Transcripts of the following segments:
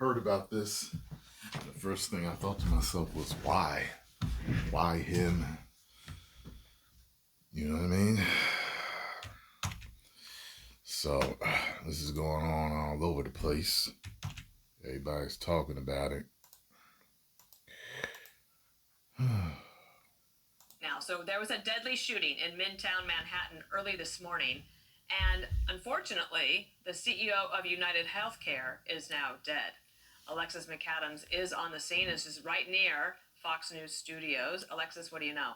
heard about this, the first thing I thought to myself was, why? Why him? You know what I mean? So this is going on all over the place. Everybody's talking about it. Now, so there was a deadly shooting in Midtown Manhattan early this morning, and unfortunately, the CEO of UnitedHealthcare is now dead. Alexis McAdams is on the scene. This is right near Fox News Studios. Alexis, what do you know?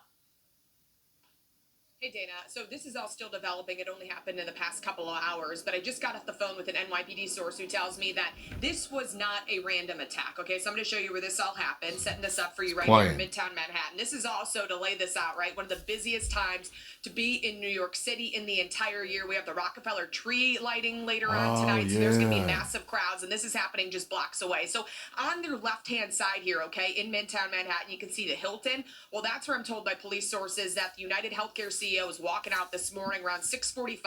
Hey, Dana. So this is all still developing. It only happened in the past couple of hours, but I just got off the phone with an NYPD source who tells me that this was not a random attack. Okay, so I'm going to show you where this all happened, setting this up for you right here in Midtown Manhattan. This is also, to lay this out, right, one of the busiest times to be in New York City in the entire year. We have the Rockefeller tree lighting later on tonight, so there's going to be massive crowds, and this is happening just blocks away. So on their left-hand side here, okay, in Midtown Manhattan, you can see the Hilton. Well, that's where I'm told by police sources that the UnitedHealthcare CEO is walking out this morning around 6:45,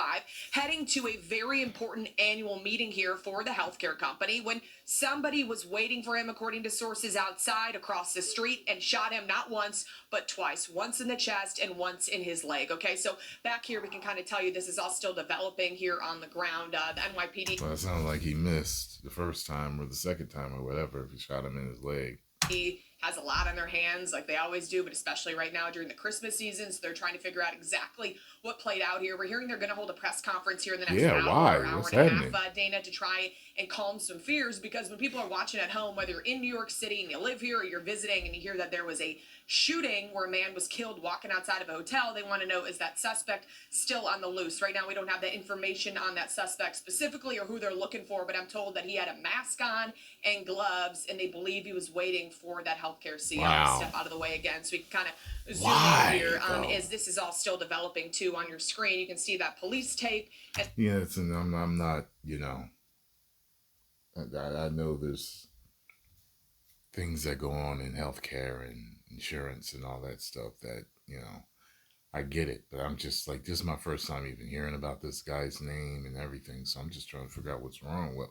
heading to a very important annual meeting here for the healthcare company, when somebody was waiting for him, according to sources outside across the street, and shot him not once, but twice. Once in the chest and once in his leg. Okay, so back here we can kind of tell you this is all still developing here on the ground. The NYPD. Well, it sounds like he missed the first time or the second time or whatever if he shot him in his leg. He has a lot on their hands, like they always do, but especially right now during the Christmas season, so they're trying to figure out exactly what played out here. We're hearing they're going to hold a press conference here in the next hour What's and happening? a half, Dana, to try and calm some fears, because when people are watching at home, whether you're in New York City and you live here or you're visiting and you hear that there was a shooting where a man was killed walking outside of a hotel, they want to know, is that suspect still on the loose? Right now we don't have that information on that suspect specifically or who they're looking for, but I'm told that he had a mask on and gloves, and they believe he was waiting for that healthcare CEO to step out of the way again. So we can kind of zoom in here as this is all still developing too. On your screen you can see that police tape. I'm not, I know there's things that go on in healthcare and insurance and all that stuff that, I get it, but I'm just like, this is my first time even hearing about this guy's name and everything. So I'm just trying to figure out what's wrong. What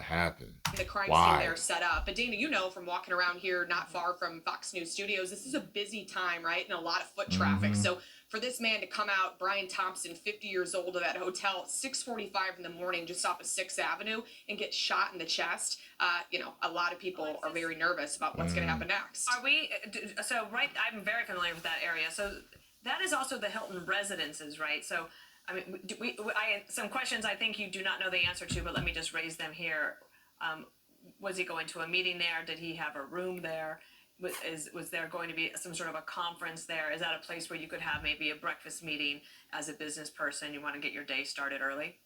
happened? The crime scene there set up. But Dana, from walking around here not far from Fox News Studios, this is a busy time, right? And a lot of foot traffic. So for this man to come out, Brian Thompson, 50 years old, of that hotel at 6:45 in the morning just off of 6th Avenue and get shot in the chest, a lot of people are very nervous about what's going to happen next. I'm very familiar with that area. So that is also the Hilton residences, right? So I mean, some questions I think you do not know the answer to, but let me just raise them here. Was he going to a meeting there? Did he have a room there? Was there going to be some sort of a conference there? Is that a place where you could have maybe a breakfast meeting as a business person? You want to get your day started early?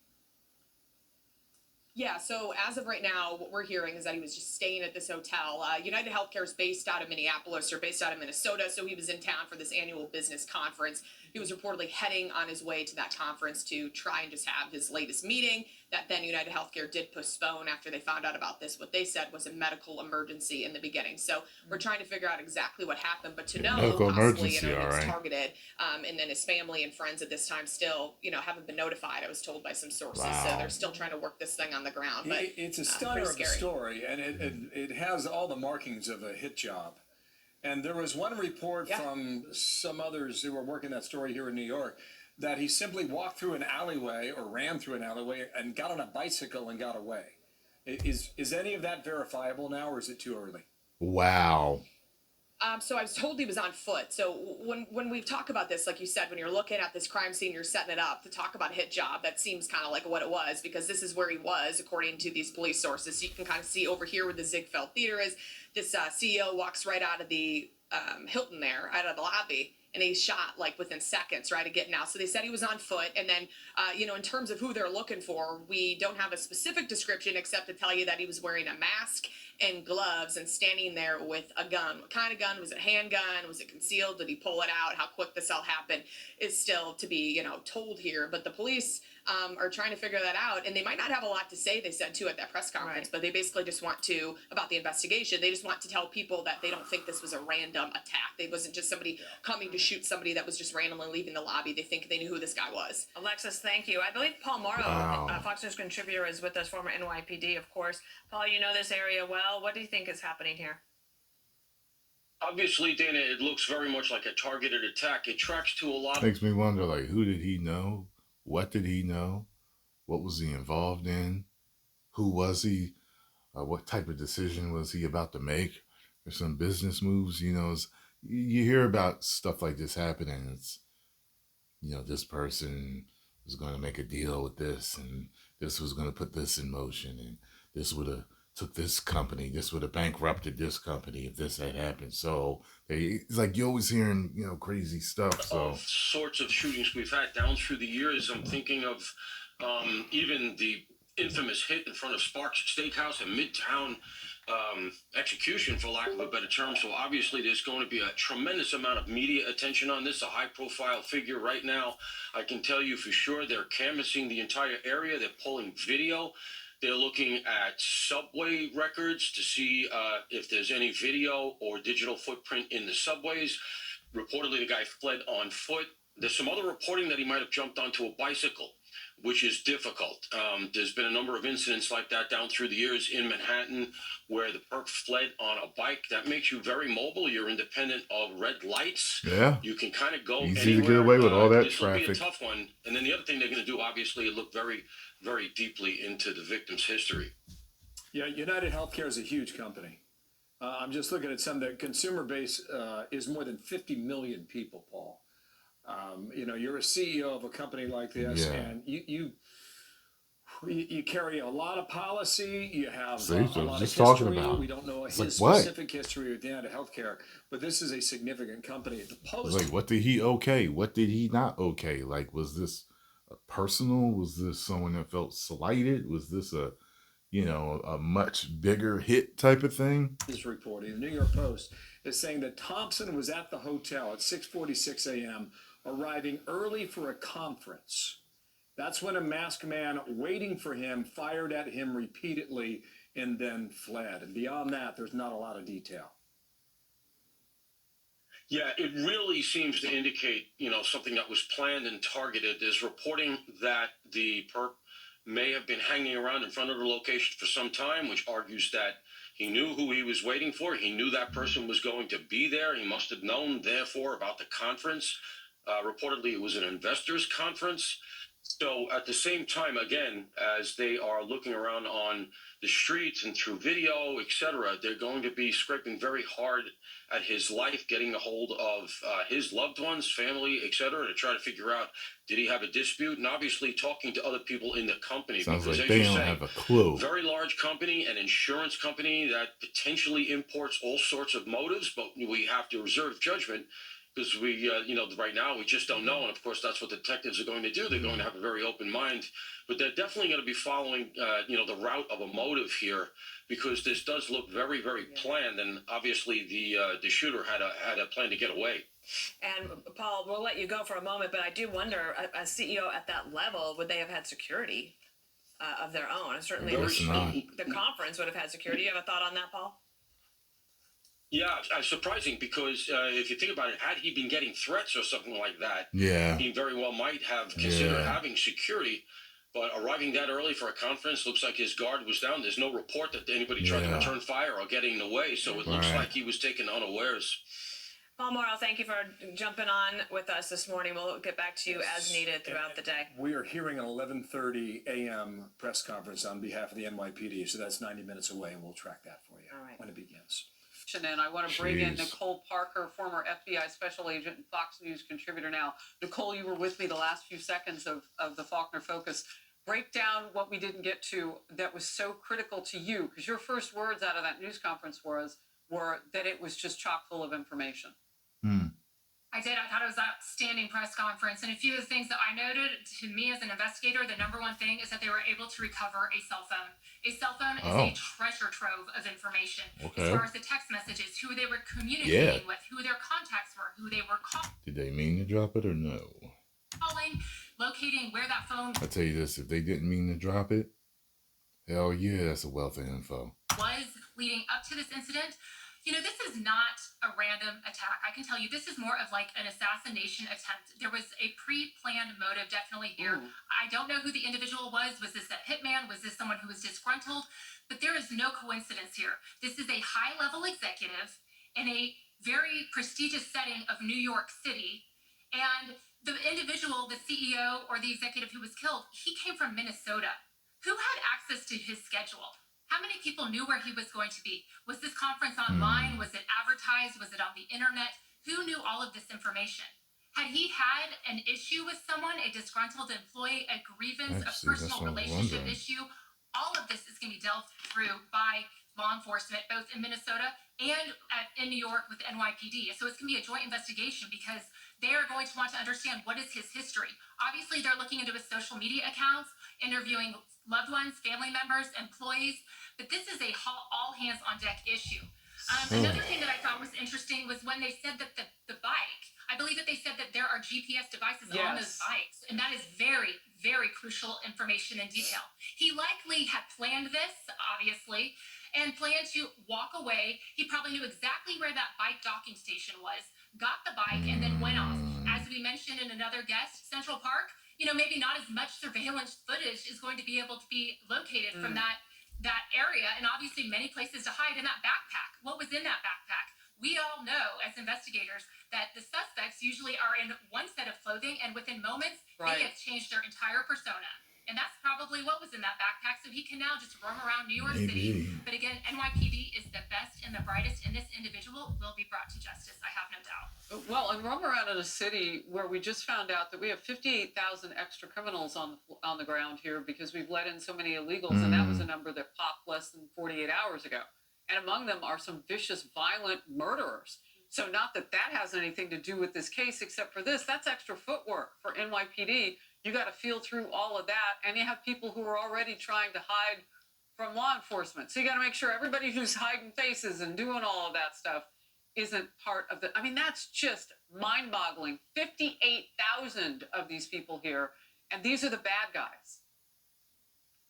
Yeah, so as of right now, what we're hearing is that he was just staying at this hotel. UnitedHealthcare is based out of Minneapolis, or based out of Minnesota, so he was in town for this annual business conference. He was reportedly heading on his way to that conference to try and just have his latest meeting that then UnitedHealthcare did postpone after they found out about this. What they said was a medical emergency in the beginning. So we're trying to figure out exactly what happened, but to know possibly, he was targeted, and then his family and friends at this time still, haven't been notified. I was told by some sources, so they're still trying to work this thing on the ground. But it's a stunner of a story, and it has all the markings of a hit job. And there was one report from some others who were working that story here in New York that he simply walked through an alleyway or ran through an alleyway and got on a bicycle and got away. Is any of that verifiable now, or is it too early? Wow. So I was told he was on foot. So when we talk about this, like you said, when you're looking at this crime scene, you're setting it up to talk about a hit job. That seems kind of like what it was, because this is where he was, according to these police sources. So you can kind of see over here where the Ziegfeld Theater is. This CEO walks right out of the Hilton there, out of the lobby, and he's shot like within seconds, right, of getting out. So they said he was on foot. And then, in terms of who they're looking for, we don't have a specific description except to tell you that he was wearing a mask and gloves and standing there with a gun. What kind of gun? Was it a handgun? Was it concealed? Did he pull it out? How quick this all happened is still to be, told here. But the police are trying to figure that out, and they might not have a lot to say, they said too at that press conference, but they basically just want to, about the investigation, they just want to tell people that they don't think this was a random attack. It wasn't just somebody coming to shoot somebody that was just randomly leaving the lobby. They think they knew who this guy was. Alexis, thank you. I believe Paul Morrow, Wow. Fox News contributor, is with us, former NYPD, of course. Paul, you know this area well. What do you think is happening here? Obviously, Dana, it looks very much like a targeted attack. It tracks to a lot. Makes me wonder, like, who did he know? What did he know? What was he involved in? Who was he? What type of decision was he about to make? Or some business moves? You know, you hear about stuff like this happening. It's, you know, this person was going to make a deal with this, and this was going to put this in motion, and this would have took this company, this would have bankrupted this company if this had happened. So it's like you're always hearing, you know, crazy stuff. So of sorts of shootings we've had down through the years. I'm thinking of even the infamous hit in front of Sparks Steakhouse in Midtown, execution, for lack of a better term. So obviously there's going to be a tremendous amount of media attention on this, a high-profile figure right now. I can tell you for sure they're canvassing the entire area. They're pulling video. They're looking at subway records to see if there's any video or digital footprint in the subways. Reportedly, the guy fled on foot. There's some other reporting that he might have jumped onto a bicycle, which is difficult. There's been a number of incidents like that down through the years in Manhattan where the perp fled on a bike. That makes you very mobile. You're independent of red lights. yeah, You can kind of go easy anywhere. to get away with all that This will be a traffic. tough one. And then the other thing they're going to do, obviously, look very, very deeply into the victim's history. Yeah, UnitedHealthcare is a huge company. I'm just looking at some. The consumer base is more than 50 million people, Paul. You know, you're a CEO of a company like this, Yeah. and you carry a lot of policy. You have See, a so lot just of history. talking about it. We don't know his like, what? specific history with UnitedHealthcare, but this is a significant company. The It's Post. like, what did he okay? What did he not okay? Like, was this personal? Was this someone that felt slighted? Was this a, you know, a much bigger hit type of thing? Is reporting. The New York Post is saying that Thompson was at the hotel at 6:46 a.m., arriving early for a conference. That's when a masked man waiting for him fired at him repeatedly and then fled. And beyond that, there's not a lot of detail. Yeah, it really seems to indicate, you know, something that was planned and targeted. There's reporting that the perp may have been hanging around in front of the location for some time, which argues that he knew who he was waiting for. He knew that person was going to be there. He must have known, therefore, about the conference. Reportedly, it was an investors' conference. So at the same time, again, as they are looking around on the streets and through video, etc., they're going to be scraping very hard at his life, getting a hold of his loved ones, family, etc., to try to figure out, did he have a dispute? And obviously talking to other people in the company. Sounds because, like as they you don't say, have a clue. very large company, an insurance company that potentially imports all sorts of motives, but we have to reserve judgment because we, you know, right now we just don't know. And of course, that's what detectives are going to do. They're going to have a very open mind, but they're definitely going to be following, you know, the route of a motive here, because this does look very, very planned. And obviously the shooter had a plan to get away. And Paul, we'll let you go for a moment, but I do wonder, a CEO at that level, would they have had security of their own? And certainly the conference would have had security. You have a thought on that, Paul? Yeah, it's surprising because if you think about it, had he been getting threats or something like that, Yeah, he very well might have considered having security. But arriving that early for a conference, looks like his guard was down. There's no report that anybody tried to return fire or get in the way, so it looks like he was taken unawares. Paul Morrow, thank you for jumping on with us this morning. We'll get back to you as needed throughout the day. We are hearing an 11:30 a.m. press conference on behalf of the NYPD, so that's 90 minutes away, and we'll track that for you when it begins. And I want to bring in Nicole Parker, former FBI special agent and Fox News contributor now. Nicole, you were with me the last few seconds of the Faulkner Focus. Break down what we didn't get to that was so critical to you, because your first words out of that news conference were that it was just chock full of information. I did. I thought it was an outstanding press conference. And a few of the things that I noted, to me as an investigator, the number one thing is that they were able to recover a cell phone. A cell phone is a treasure trove of information. As far as the text messages, who they were communicating with, who their contacts were, who they were calling. Did they mean to drop it or no? Locating where that phone I tell you this, if they didn't mean to drop it, hell yeah, that's a wealth of info. was leading up to this incident. This is not a random attack. I can tell you this is more of like an assassination attempt. There was a pre-planned motive definitely here. Ooh. I don't know who the individual was. Was this a hitman? Was this someone who was disgruntled? But there is no coincidence here. This is a high-level executive in a very prestigious setting of New York City. And the individual, the CEO or the executive who was killed, he came from Minnesota. Who had access to his schedule? How many people knew where he was going to be? Was this conference online? Was it advertised? Was it on the internet? Who knew all of this information? Had he had an issue with someone, a disgruntled employee, a grievance, a personal relationship issue, all of this is going to be dealt through by law enforcement, both in Minnesota and in New York with the NYPD. So it's going to be a joint investigation because they are going to want to understand what is his history. Obviously, they're looking into his social media accounts, interviewing loved ones, family members, employees. But this is a all hands on deck issue. Another thing that I thought was interesting was when they said that the bike, I believe that they said that there are GPS devices on those bikes. And that is very, very crucial information and detail. He likely had planned this, obviously, and planned to walk away. He probably knew exactly where that bike docking station was, got the bike, and then went off. As we mentioned in another guest, Central Park, maybe not as much surveillance footage is going to be able to be located from that area, and obviously many places to hide in that backpack. What was in that backpack? We all know as investigators that the suspects usually are in one set of clothing, and within moments, they have changed their entire persona. And that's probably what was in that backpack, so he can now just roam around New York City. But again, NYPD is the best and the brightest, and this individual will be brought to justice, I have no doubt. Well, and roam around in a city where we just found out that we have 58,000 extra criminals on the ground here because we've let in so many illegals, and that was a number that popped less than 48 hours ago. And among them are some vicious, violent murderers. So not that has anything to do with this case, except for this. That's extra footwork for NYPD. You got to feel through all of that, and you have people who are already trying to hide from law enforcement. So you got to make sure everybody who's hiding faces and doing all of that stuff isn't part of I mean, that's just mind-boggling. 58,000 of these people here, and these are the bad guys.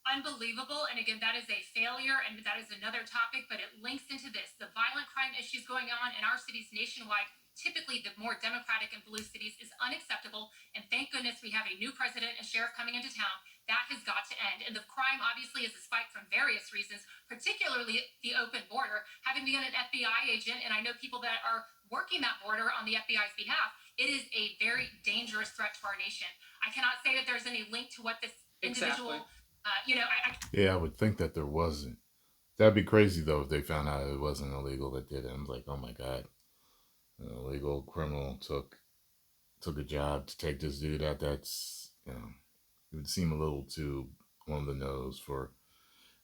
Unbelievable. And again, that is a failure, and that is another topic, but it links into this. The violent crime issues going on in our cities nationwide, typically the more democratic and blue cities, is unacceptable. And thank goodness we have a new president and sheriff coming into town. That has got to end. And the crime obviously is a spike from various reasons, particularly the open border. Having been an FBI agent, and I know people that are working that border on the FBI's behalf, it is a very dangerous threat to our nation. I cannot say that there's any link to what this individual... Yeah, I would think that there wasn't. That'd be crazy though if they found out it wasn't illegal that did it. I'm like, oh my God, an illegal criminal took a job to take this dude out. That's, it would seem a little too on the nose for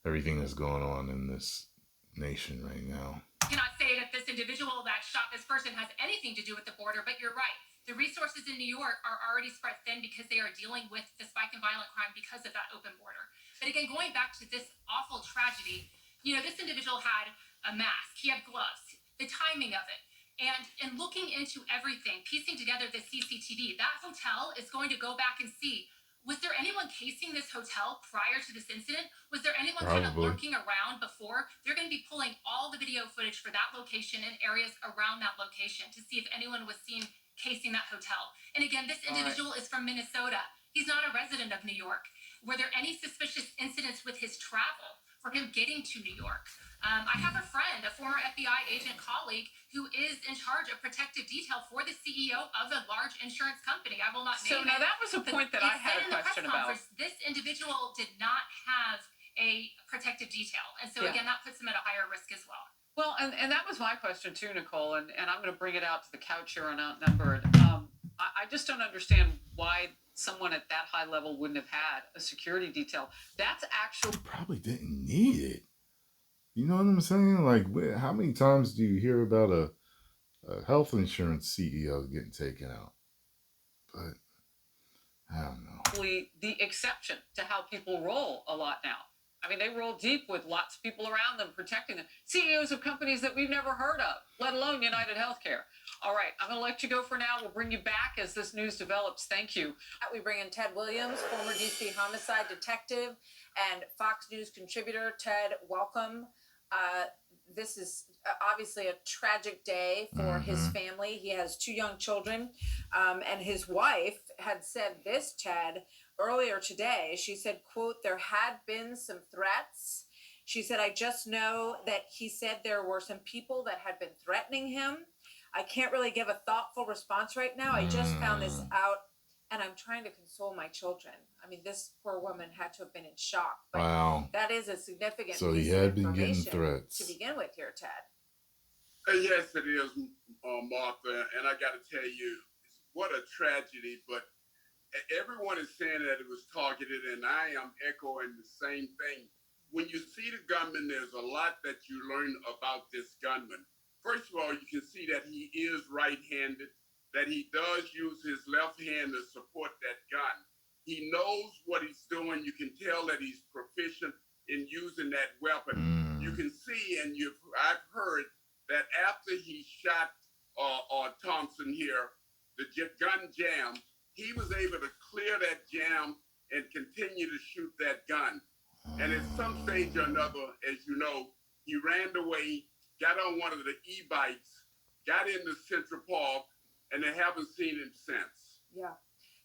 everything that's going on in this nation right now. I cannot say that this individual that shot this person has anything to do with the border, but you're right. The resources in New York are already spread thin because they are dealing with the spike in violent crime because of that open border. But again, going back to this awful tragedy, this individual had a mask, he had gloves, the timing of it. And in looking into everything, piecing together the CCTV, that hotel is going to go back and see, was there anyone casing this hotel prior to this incident? Was there anyone kind of lurking around before? They're going to be pulling all the video footage for that location and areas around that location to see if anyone was seen casing that hotel. And again, this individual is from Minnesota. He's not a resident of New York. Were there any suspicious incidents with his travel for him getting to New York? I have a friend, a former FBI agent colleague, who is in charge of protective detail for the CEO of a large insurance company. I will not name it. So now that was a point that I had a question about. This individual did not have a protective detail. And so again, that puts him at a higher risk as well. Well, and that was my question too, Nicole, and I'm going to bring it out to the couch here on Outnumbered. I just don't understand why someone at that high level wouldn't have had a security detail. That's actually... Probably didn't need it. You know what I'm saying? Like, how many times do you hear about a health insurance CEO getting taken out? But I don't know. The exception to how people roll a lot now. I mean, they roll deep with lots of people around them protecting them. CEOs of companies that we've never heard of, let alone UnitedHealthcare. All right, I'm going to let you go for now. We'll bring you back as this news develops. Thank you. We bring in Ted Williams, former DC homicide detective and Fox News contributor. Ted, welcome. This is obviously a tragic day for his family. He has 2 young children, and his wife had said this, Ted, earlier today. She said, quote, there had been some threats. She said, I just know that he said there were some people that had been threatening him. I can't really give a thoughtful response right now. I just found this out, and I'm trying to console my children. I mean, this poor woman had to have been in shock. But wow. that is a significant So piece he had of been getting information threats to begin with here, Ted. Yes, it is, Martha. And I got to tell you, what a tragedy. But everyone is saying that it was targeted, and I am echoing the same thing. When you see the gunman, there's a lot that you learn about this gunman. First of all, you can see that he is right-handed, that he does use his left hand to support that gun. He knows what he's doing. You can tell that he's proficient in using that weapon. You can see, and I've heard that after he shot Thompson here, the gun jammed. He was able to clear that jam and continue to shoot that gun. And at some stage or another, as you know, he ran away, got on one of the e-bikes, got into Central Park, and they haven't seen him since. Yeah.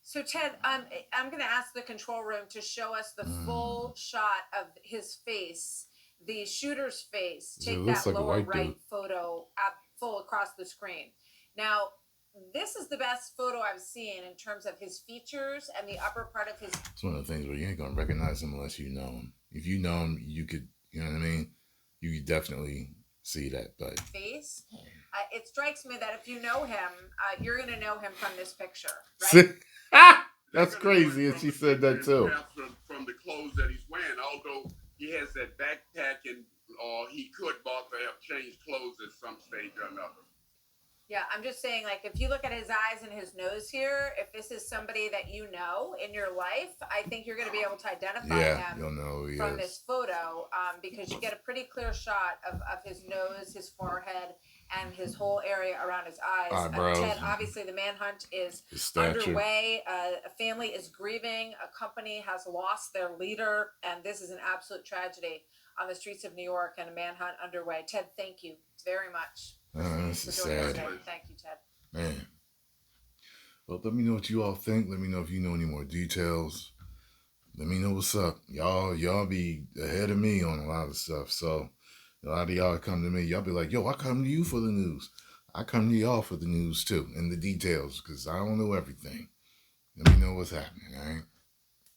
So, Ted, I'm going to ask the control room to show us the full shot of his face, the shooter's face. Take that like lower right photo full across the screen. Now, this is the best photo I've seen in terms of his features and the upper part of his... It's one of the things where you ain't going to recognize him unless you know him. If you know him, you could, you know what I mean? You could definitely see that, but... face. It strikes me that if you know him, you're going to know him from this picture, right? That's crazy, and she said that too. From the clothes that he's wearing, although he has that backpack, and he could, Martha, have changed clothes at some stage or another. Yeah, I'm just saying, like, if you look at his eyes and his nose here, if this is somebody that you know in your life, I think you're going to be able to identify him you'll know who he from is. this photo, because you get a pretty clear shot of his nose, his forehead, and his whole area around his eyes. Eyebrows. Ted, obviously, the manhunt is underway. A family is grieving. A company has lost their leader, and this is an absolute tragedy on the streets of New York, and a manhunt underway. Ted, thank you very much. This is sad. Thank you, Ted. Man. Well, let me know what you all think. Let me know if you know any more details. Let me know what's up. Y'all be ahead of me on a lot of stuff. So a lot of y'all come to me. Y'all be like, yo, I come to you for the news. I come to y'all for the news too and the details because I don't know everything. Let me know what's happening, all right?